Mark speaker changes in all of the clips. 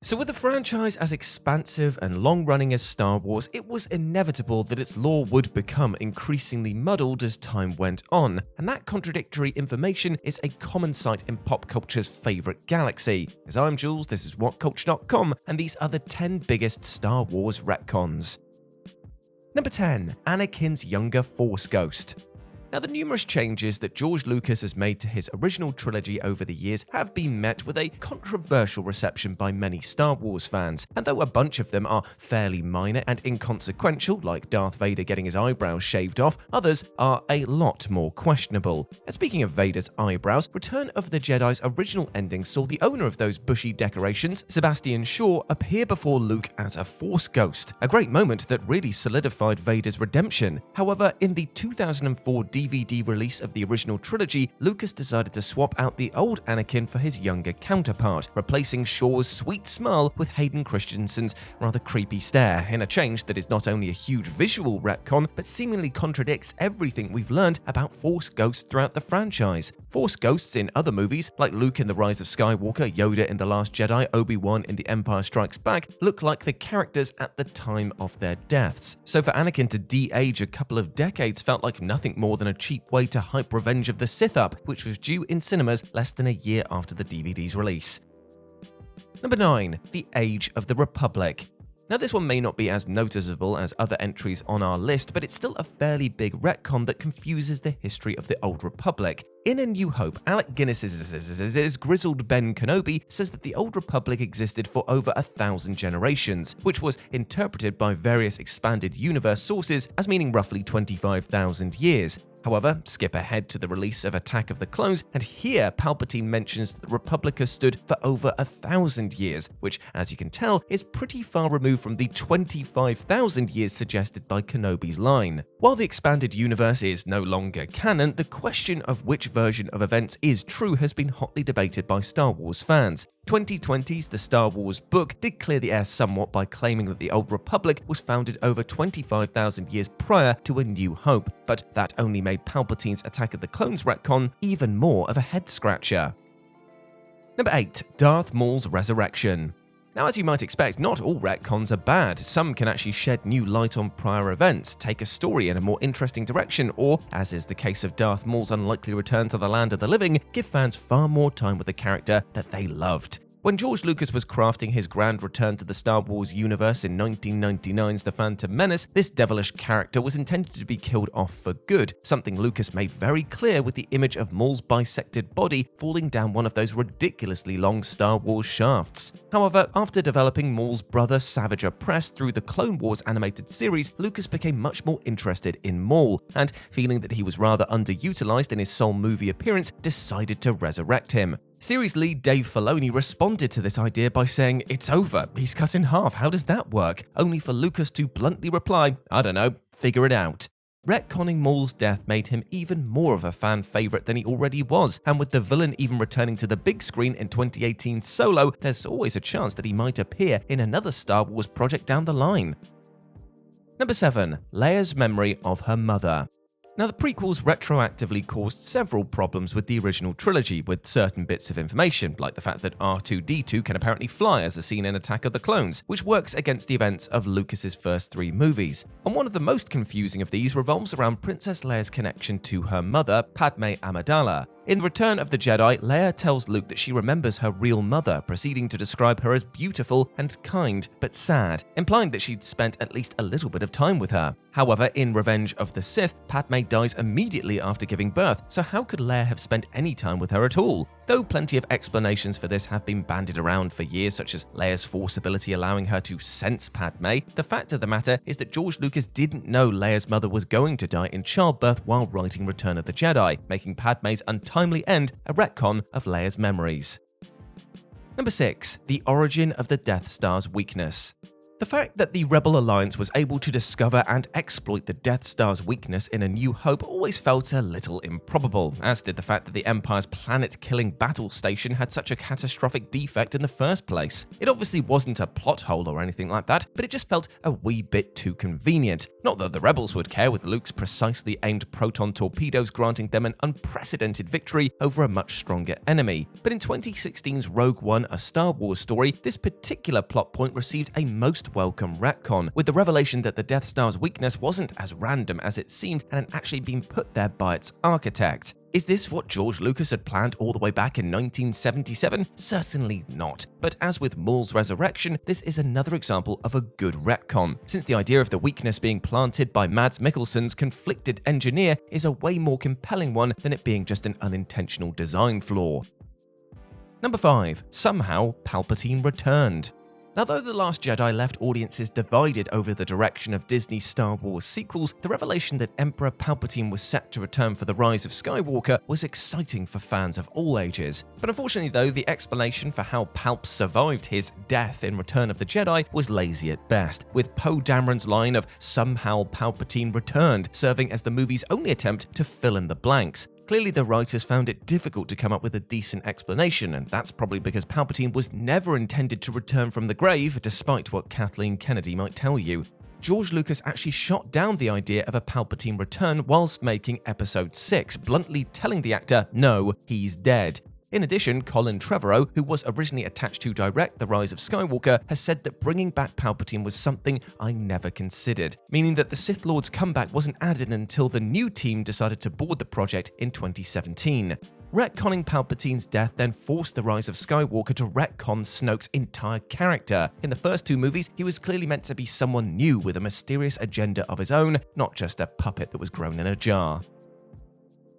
Speaker 1: So with a franchise as expansive and long-running as Star Wars, it was inevitable that its lore would become increasingly muddled as time went on, and that contradictory information is a common sight in pop culture's favourite galaxy. As I'm Jules, this is WhatCulture.com, and these are the 10 biggest Star Wars retcons. Number 10. Anakin's younger Force Ghost. Now, the numerous changes that George Lucas has made to his original trilogy over the years have been met with a controversial reception by many Star Wars fans, and though a bunch of them are fairly minor and inconsequential, like Darth Vader getting his eyebrows shaved off, others are a lot more questionable. And speaking of Vader's eyebrows, Return of the Jedi's original ending saw the owner of those bushy decorations, Sebastian Shaw, appear before Luke as a Force ghost, a great moment that really solidified Vader's redemption. However, in the 2004 DVD release of the original trilogy, Lucas decided to swap out the old Anakin for his younger counterpart, replacing Shaw's sweet smile with Hayden Christensen's rather creepy stare, in a change that is not only a huge visual retcon, but seemingly contradicts everything we've learned about Force ghosts throughout the franchise. Force ghosts in other movies, like Luke in The Rise of Skywalker, Yoda in The Last Jedi, Obi-Wan in The Empire Strikes Back, look like the characters at the time of their deaths. So for Anakin to de-age a couple of decades felt like nothing more than a cheap way to hype Revenge of the Sith up, which was due in cinemas less than a year after the DVD's release. Number 9. The Age of the Republic. Now, this one may not be as noticeable as other entries on our list, but it's still a fairly big retcon that confuses the history of the Old Republic. In A New Hope, Alec Guinness's grizzled Ben Kenobi says that the Old Republic existed for over 1,000 generations, which was interpreted by various expanded universe sources as meaning roughly 25,000 years. However, skip ahead to the release of Attack of the Clones, and here Palpatine mentions that the Republic has stood for over 1,000 years, which, as you can tell, is pretty far removed from the 25,000 years suggested by Kenobi's line. While the expanded universe is no longer canon, the question of which version of events is true has been hotly debated by Star Wars fans. 2020's The Star Wars Book did clear the air somewhat by claiming that the Old Republic was founded over 25,000 years prior to A New Hope, but that only made Palpatine's Attack of the Clones retcon even more of a head-scratcher. Number 8. Darth Maul's Resurrection. Now, as you might expect, not all retcons are bad. Some can actually shed new light on prior events, take a story in a more interesting direction, or, as is the case of Darth Maul's unlikely return to the land of the living, give fans far more time with a character that they loved. When George Lucas was crafting his grand return to the Star Wars universe in 1999's The Phantom Menace, this devilish character was intended to be killed off for good, something Lucas made very clear with the image of Maul's bisected body falling down one of those ridiculously long Star Wars shafts. However, after developing Maul's brother Savage Opress through the Clone Wars animated series, Lucas became much more interested in Maul, and feeling that he was rather underutilized in his sole movie appearance, decided to resurrect him. Series lead Dave Filoni responded to this idea by saying, "It's over, he's cut in half, how does that work?" Only for Lucas to bluntly reply, "I don't know, figure it out." Retconning Maul's death made him even more of a fan favourite than he already was, and with the villain even returning to the big screen in 2018's Solo, there's always a chance that he might appear in another Star Wars project down the line. Number 7. Leia's memory of her mother. Now, the prequels retroactively caused several problems with the original trilogy, with certain bits of information, like the fact that R2-D2 can apparently fly as seen in Attack of the Clones, which works against the events of Lucas's first 3 movies. And one of the most confusing of these revolves around Princess Leia's connection to her mother, Padme Amidala. In Return of the Jedi, Leia tells Luke that she remembers her real mother, proceeding to describe her as beautiful and kind, but sad, implying that she'd spent at least a little bit of time with her. However, in Revenge of the Sith, Padme dies immediately after giving birth, so how could Leia have spent any time with her at all? Though plenty of explanations for this have been bandied around for years, such as Leia's Force ability allowing her to sense Padme, the fact of the matter is that George Lucas didn't know Leia's mother was going to die in childbirth while writing Return of the Jedi, making Padme's untimely end a retcon of Leia's memories. Number 6. The origin of the Death Star's weakness. The fact that the Rebel Alliance was able to discover and exploit the Death Star's weakness in A New Hope always felt a little improbable, as did the fact that the Empire's planet-killing battle station had such a catastrophic defect in the first place. It obviously wasn't a plot hole or anything like that, but it just felt a wee bit too convenient. Not that the Rebels would care, with Luke's precisely aimed proton torpedoes granting them an unprecedented victory over a much stronger enemy. But in 2016's Rogue One, A Star Wars Story, this particular plot point received a most welcome retcon, with the revelation that the Death Star's weakness wasn't as random as it seemed and had actually been put there by its architect. Is this what George Lucas had planned all the way back in 1977? Certainly not. But as with MAUL'S resurrection, this is another example of a good retcon, since the idea of the weakness being planted by Mads Mikkelsen's conflicted engineer is a way more compelling one than it being just an unintentional design flaw. Number 5. Somehow Palpatine returned. Now, though The Last Jedi left audiences divided over the direction of Disney's Star Wars sequels, the revelation that Emperor Palpatine was set to return for The Rise of Skywalker was exciting for fans of all ages. But unfortunately though, the explanation for how Palp survived his death in Return of the Jedi was lazy at best, with Poe Dameron's line of "somehow Palpatine returned" serving as the movie's only attempt to fill in the blanks. Clearly, the writers found it difficult to come up with a decent explanation, and that's probably because Palpatine was never intended to return from the grave, despite what Kathleen Kennedy might tell you. George Lucas actually shot down the idea of a Palpatine return whilst making Episode 6, bluntly telling the actor, "No, he's dead." In addition, Colin Trevorrow, who was originally attached to direct The Rise of Skywalker, has said that bringing back Palpatine was something I never considered, meaning that the Sith Lord's comeback wasn't added until the new team decided to board the project in 2017. Retconning Palpatine's death then forced The Rise of Skywalker to retcon Snoke's entire character. In the first two movies, he was clearly meant to be someone new with a mysterious agenda of his own, not just a puppet that was grown in a jar.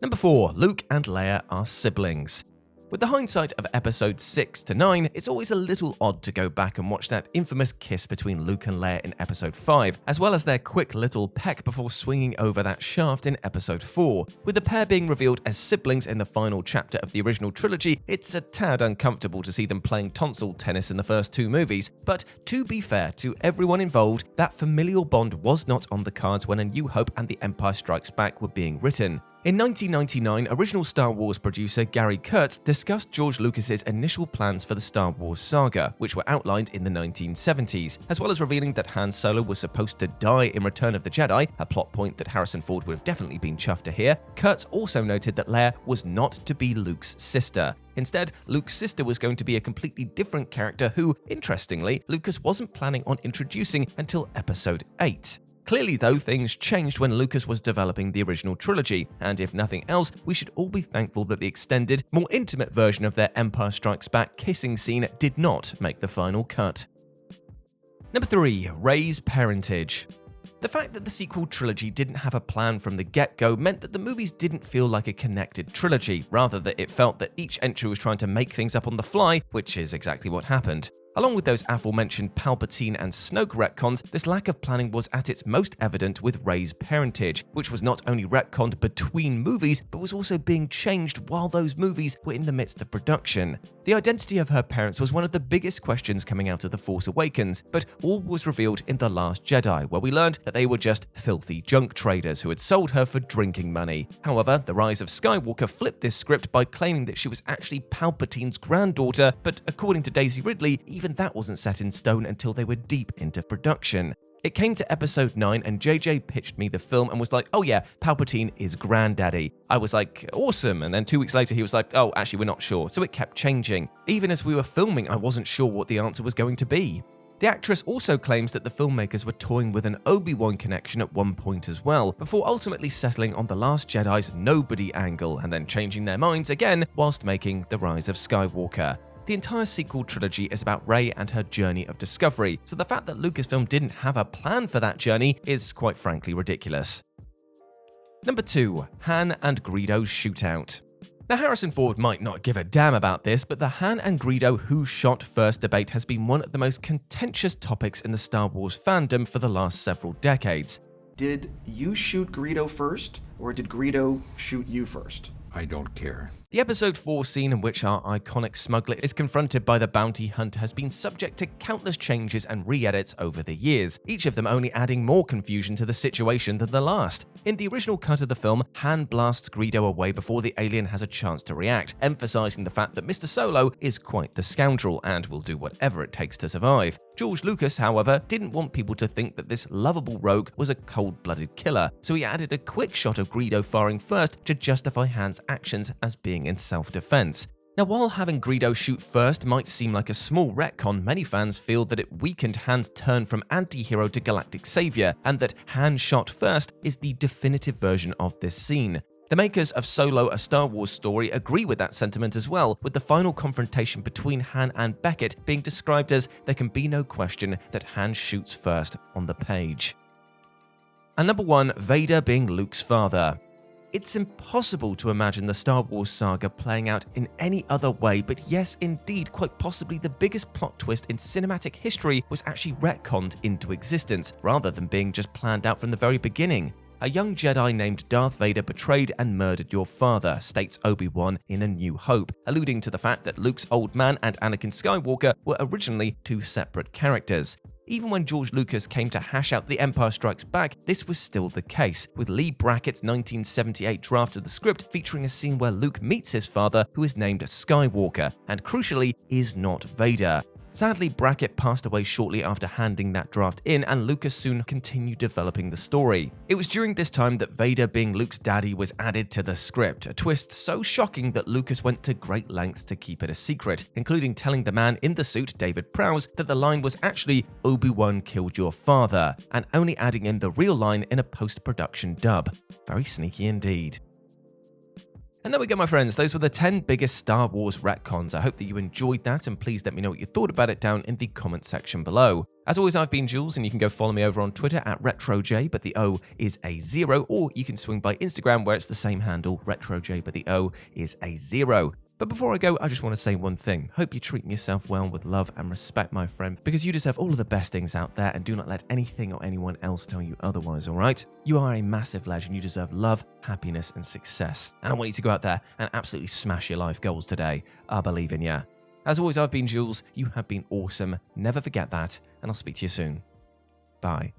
Speaker 1: Number 4. Luke and Leia are siblings. With the hindsight of episodes 6 to 9, it's always a little odd to go back and watch that infamous kiss between Luke and Leia in episode 5, as well as their quick little peck before swinging over that shaft in episode 4. With the pair being revealed as siblings in the final chapter of the original trilogy, it's a tad uncomfortable to see them playing tonsil tennis in the first two movies, but to be fair to everyone involved, that familial bond was not on the cards when A New Hope and The Empire Strikes Back were being written. In 1999, original Star Wars producer Gary Kurtz discussed George Lucas's initial plans for the Star Wars saga, which were outlined in the 1970s, as well as revealing that Han Solo was supposed to die in Return of the Jedi, a plot point that Harrison Ford would have definitely been chuffed to hear. Kurtz also noted that Leia was not to be Luke's sister. Instead, Luke's sister was going to be a completely different character who, interestingly, Lucas wasn't planning on introducing until episode 8. Clearly though, things changed when Lucas was developing the original trilogy, and if nothing else, we should all be thankful that the extended, more intimate version of their Empire Strikes Back kissing scene did not make the final cut. Number 3. Rey's parentage. The fact that the sequel trilogy didn't have a plan from the get-go meant that the movies didn't feel like a connected trilogy, rather that it felt that each entry was trying to make things up on the fly, which is exactly what happened. Along with those aforementioned Palpatine and Snoke retcons, this lack of planning was at its most evident with Rey's parentage, which was not only retconned between movies, but was also being changed while those movies were in the midst of production. The identity of her parents was one of the biggest questions coming out of The Force Awakens, but all was revealed in The Last Jedi, where we learned that they were just filthy junk traders who had sold her for drinking money. However, The Rise of Skywalker flipped this script by claiming that she was actually Palpatine's granddaughter, but according to Daisy Ridley, even that wasn't set in stone until they were deep into production. It came to episode 9 and JJ pitched me the film and was like, "Oh yeah, Palpatine is granddaddy." I was like, "Awesome," and then 2 weeks later he was like, "Oh, actually we're not sure," so it kept changing. Even as we were filming, I wasn't sure what the answer was going to be. The actress also claims that the filmmakers were toying with an Obi-Wan connection at one point as well, before ultimately settling on The Last Jedi's nobody angle and then changing their minds again whilst making The Rise of Skywalker. The entire sequel trilogy is about Rey and her journey of discovery, so the fact that Lucasfilm didn't have a plan for that journey is quite frankly ridiculous. Number 2. Han and Greedo's Shootout. Now, Harrison Ford might not give a damn about this, but the Han and Greedo who shot first debate has been one of the most contentious topics in the Star Wars fandom for the last several decades.
Speaker 2: Did you shoot Greedo first, or did Greedo shoot you first?
Speaker 3: I don't care.
Speaker 1: The episode 4 scene in which our iconic smuggler is confronted by the bounty hunter has been subject to countless changes and re-edits over the years, each of them only adding more confusion to the situation than the last. In the original cut of the film, Han blasts Greedo away before the alien has a chance to react, emphasizing the fact that Mr. Solo is quite the scoundrel and will do whatever it takes to survive. George Lucas, however, didn't want people to think that this lovable rogue was a cold-blooded killer, so he added a quick shot of Greedo firing first to justify Han's actions as being in self-defense. Now, while having Greedo shoot first might seem like a small retcon, many fans feel that it weakened Han's turn from anti-hero to galactic savior, and that Han shot first is the definitive version of this scene. The makers of Solo: A Star Wars Story agree with that sentiment as well, with the final confrontation between Han and Beckett being described as "there can be no question that Han shoots first" on the page. And number 1, Vader being Luke's father. It's impossible to imagine the Star Wars saga playing out in any other way, but yes, indeed, quite possibly the biggest plot twist in cinematic history was actually retconned into existence, rather than being just planned out from the very beginning. A young Jedi named Darth Vader betrayed and murdered your father, states Obi-Wan in A New Hope, alluding to the fact that Luke's old man and Anakin Skywalker were originally two separate characters. Even when George Lucas came to hash out The Empire Strikes Back, this was still the case, with Lee Brackett's 1978 draft of the script featuring a scene where Luke meets his father, who is named Skywalker, and crucially, is not Vader. Sadly, Brackett passed away shortly after handing that draft in, and Lucas soon continued developing the story. It was during this time that Vader being Luke's daddy was added to the script, a twist so shocking that Lucas went to great lengths to keep it a secret, including telling the man in the suit, David Prowse, that the line was actually "Obi-Wan killed your father," and only adding in the real line in a post-production dub. Very sneaky indeed. And there we go, my friends. Those were the 10 biggest Star Wars retcons. I hope that you enjoyed that, and please let me know what you thought about it down in the comment section below. As always, I've been Jules, and you can go follow me over on Twitter at RetroJ, but the O is a 0, or you can swing by Instagram where it's the same handle, RetroJ, but the O is a 0. But before I go, I just want to say one thing. Hope you're treating yourself well with love and respect, my friend, because you deserve all of the best things out there, and do not let anything or anyone else tell you otherwise, alright? You are a massive legend. You deserve love, happiness, and success. And I want you to go out there and absolutely smash your life goals today. I believe in you. As always, I've been Jules. You have been awesome. Never forget that, and I'll speak to you soon. Bye.